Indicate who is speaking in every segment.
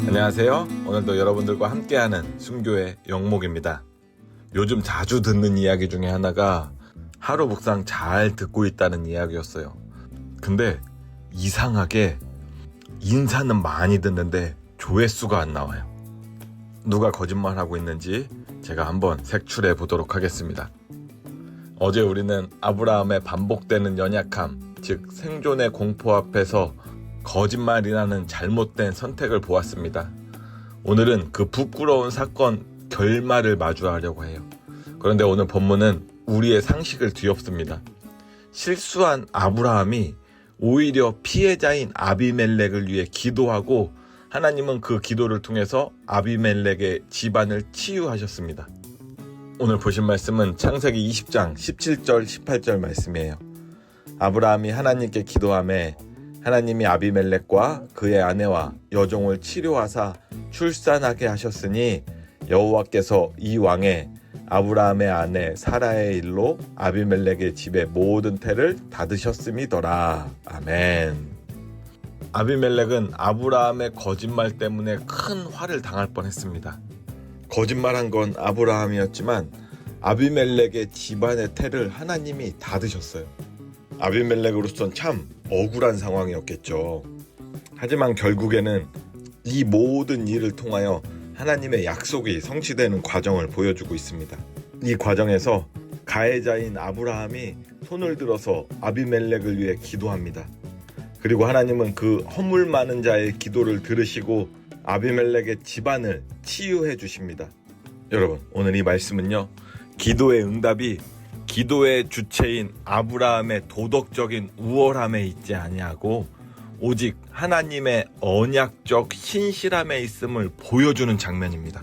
Speaker 1: 안녕하세요. 오늘도 여러분들과 함께하는 순교의 영목입니다. 요즘 자주 듣는 이야기 중에 하나가 하루 묵상 잘 듣고 있다는 이야기였어요. 근데 이상하게 인사는 많이 듣는데 조회수가 안 나와요. 누가 거짓말하고 있는지 제가 한번 색출해 보도록 하겠습니다. 어제 우리는 아브라함의 반복되는 연약함, 즉 생존의 공포 앞에서 거짓말이라는 잘못된 선택을 보았습니다. 오늘은 그 부끄러운 사건 결말을 마주하려고 해요. 그런데 오늘 본문은 우리의 상식을 뒤엎습니다. 실수한 아브라함이 오히려 피해자인 아비멜렉을 위해 기도하고 하나님은 그 기도를 통해서 아비멜렉의 집안을 치유하셨습니다. 오늘 보신 말씀은 창세기 20장 17절 18절 말씀이에요. 아브라함이 하나님께 기도하매 하나님이 아비멜렉과 그의 아내와 여종을 치료하사 출산하게 하셨으니 여호와께서 이 왕의 아브라함의 아내 사라의 일로 아비멜렉의 집의 모든 태를 닫으셨음이더라. 아멘. 아비멜렉은 아브라함의 거짓말 때문에 큰 화를 당할 뻔했습니다. 거짓말한 건 아브라함이었지만 아비멜렉의 집안의 태를 하나님이 닫으셨어요. 아비멜렉으로선 참 억울한 상황이었겠죠. 하지만 결국에는 이 모든 일을 통하여 하나님의 약속이 성취되는 과정을 보여주고 있습니다. 이 과정에서 가해자인 아브라함이 손을 들어서 아비멜렉을 위해 기도합니다. 그리고 하나님은 그 허물 많은 자의 기도를 들으시고 아비멜렉의 집안을 치유해 주십니다. 여러분, 오늘 이 말씀은요, 기도의 응답이 기도의 주체인 아브라함의 도덕적인 우월함에 있지 아니하고 오직 하나님의 언약적 신실함에 있음을 보여주는 장면입니다.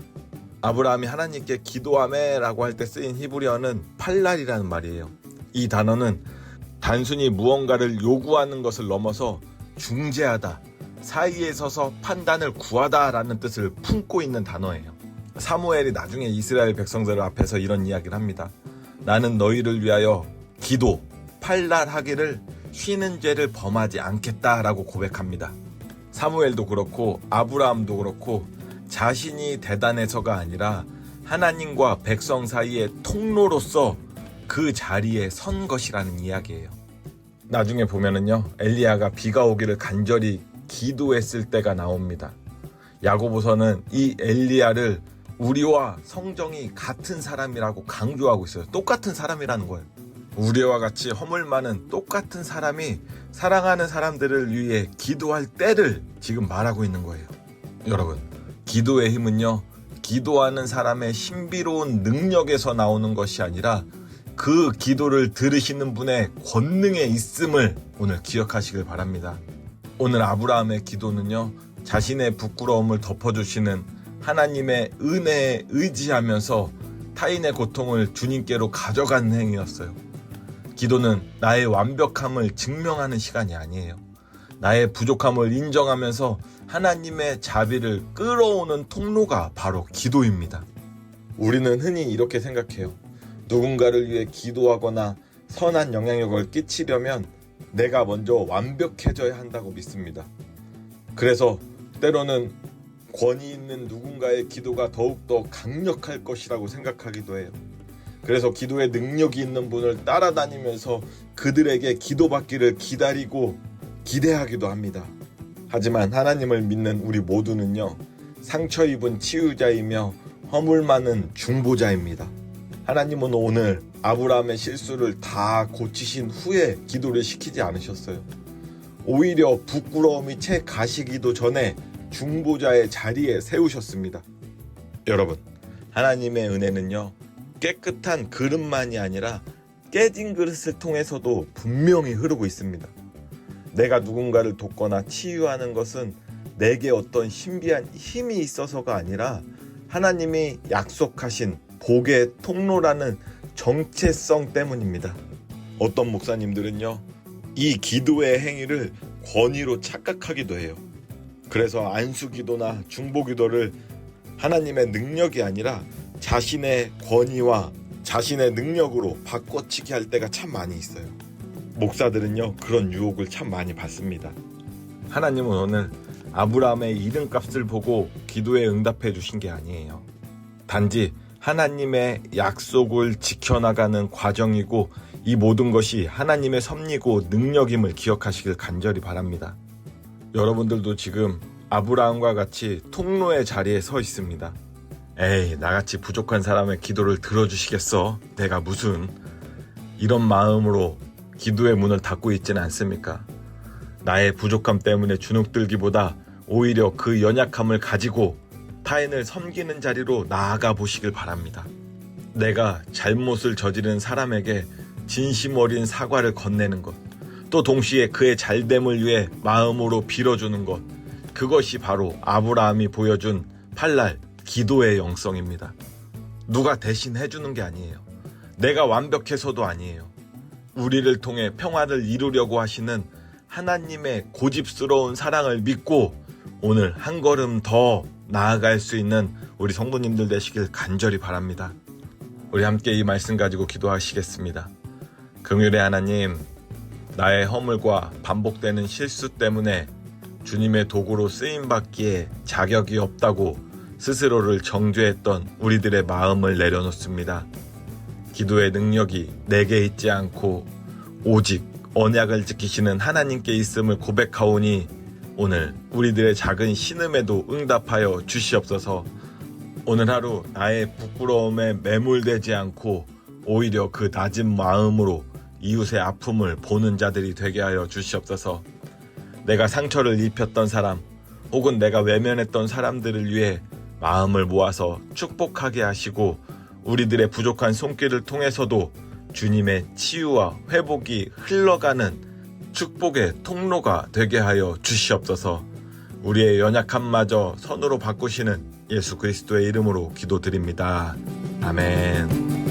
Speaker 1: 아브라함이 하나님께 기도하매 라고 할 때 쓰인 히브리어는 팔랄이라는 말이에요. 이 단어는 단순히 무언가를 요구하는 것을 넘어서 중재하다, 사이에 서서 판단을 구하다 라는 뜻을 품고 있는 단어예요. 사무엘이 나중에 이스라엘 백성들 앞에서 이런 이야기를 합니다. 나는 너희를 위하여 기도, 팔랄하기를 쉬는 죄를 범하지 않겠다라고 고백합니다. 사무엘도 그렇고 아브라함도 그렇고 자신이 대단해서가 아니라 하나님과 백성 사이의 통로로서 그 자리에 선 것이라는 이야기예요. 나중에 보면은요, 엘리야가 비가 오기를 간절히 기도했을 때가 나옵니다. 야고보서는 이 엘리야를 우리와 성정이 같은 사람이라고 강조하고 있어요. 똑같은 사람이라는 거예요. 우리와 같이 허물 많은 똑같은 사람이 사랑하는 사람들을 위해 기도할 때를 지금 말하고 있는 거예요. 여러분, 기도의 힘은요, 기도하는 사람의 신비로운 능력에서 나오는 것이 아니라 그 기도를 들으시는 분의 권능에 있음을 오늘 기억하시길 바랍니다. 오늘 아브라함의 기도는요, 자신의 부끄러움을 덮어주시는 하나님의 은혜에 의지하면서 타인의 고통을 주님께로 가져가는 행위였어요. 기도는 나의 완벽함을 증명하는 시간이 아니에요. 나의 부족함을 인정하면서 하나님의 자비를 끌어오는 통로가 바로 기도입니다. 우리는 흔히 이렇게 생각해요. 누군가를 위해 기도하거나 선한 영향력을 끼치려면 내가 먼저 완벽해져야 한다고 믿습니다. 그래서 때로는 권위 있는 누군가의 기도가 더욱더 강력할 것이라고 생각하기도 해요. 그래서 기도에 능력이 있는 분을 따라다니면서 그들에게 기도받기를 기다리고 기대하기도 합니다. 하지만 하나님을 믿는 우리 모두는요, 상처 입은 치유자이며 허물 많은 중보자입니다. 하나님은 오늘 아브라함의 실수를 다 고치신 후에 기도를 시키지 않으셨어요. 오히려 부끄러움이 채 가시기도 전에 중보자의 자리에 세우셨습니다. 여러분, 하나님의 은혜는요, 깨끗한 그릇만이 아니라 깨진 그릇을 통해서도 분명히 흐르고 있습니다. 내가 누군가를 돕거나 치유하는 것은 내게 어떤 신비한 힘이 있어서가 아니라 하나님이 약속하신 복의 통로라는 정체성 때문입니다. 어떤 목사님들은요, 이 기도의 행위를 권위로 착각하기도 해요. 그래서 안수기도나 중보기도를 하나님의 능력이 아니라 자신의 권위와 자신의 능력으로 바꿔치기 할 때가 참 많이 있어요. 목사들은요, 그런 유혹을 참 많이 받습니다. 하나님은 오늘 아브라함의 이름값을 보고 기도에 응답해 주신 게 아니에요. 단지 하나님의 약속을 지켜나가는 과정이고 이 모든 것이 하나님의 섭리고 능력임을 기억하시길 간절히 바랍니다. 여러분들도 지금 아브라함과 같이 통로의 자리에 서 있습니다. 에이, 나같이 부족한 사람의 기도를 들어주시겠어? 내가 무슨, 이런 마음으로 기도의 문을 닫고 있지는 않습니까? 나의 부족함 때문에 주눅들기보다 오히려 그 연약함을 가지고 타인을 섬기는 자리로 나아가 보시길 바랍니다. 내가 잘못을 저지른 사람에게 진심 어린 사과를 건네는 것, 또 동시에 그의 잘됨을 위해 마음으로 빌어주는 것, 그것이 바로 아브라함이 보여준 팔날 기도의 영성입니다. 누가 대신 해주는 게 아니에요. 내가 완벽해서도 아니에요. 우리를 통해 평화를 이루려고 하시는 하나님의 고집스러운 사랑을 믿고 오늘 한 걸음 더 나아갈 수 있는 우리 성도님들 되시길 간절히 바랍니다. 우리 함께 이 말씀 가지고 기도하시겠습니다. 긍휼의 하나님, 나의 허물과 반복되는 실수 때문에 주님의 도구로 쓰임받기에 자격이 없다고 스스로를 정죄했던 우리들의 마음을 내려놓습니다. 기도의 능력이 내게 있지 않고 오직 언약을 지키시는 하나님께 있음을 고백하오니 오늘 우리들의 작은 신음에도 응답하여 주시옵소서. 오늘 하루 나의 부끄러움에 매몰되지 않고 오히려 그 낮은 마음으로 이웃의 아픔을 보는 자들이 되게 하여 주시옵소서. 내가 상처를 입혔던 사람 혹은 내가 외면했던 사람들을 위해 마음을 모아서 축복하게 하시고 우리들의 부족한 손길을 통해서도 주님의 치유와 회복이 흘러가는 축복의 통로가 되게 하여 주시옵소서. 우리의 연약함마저 선으로 바꾸시는 예수 그리스도의 이름으로 기도드립니다. 아멘.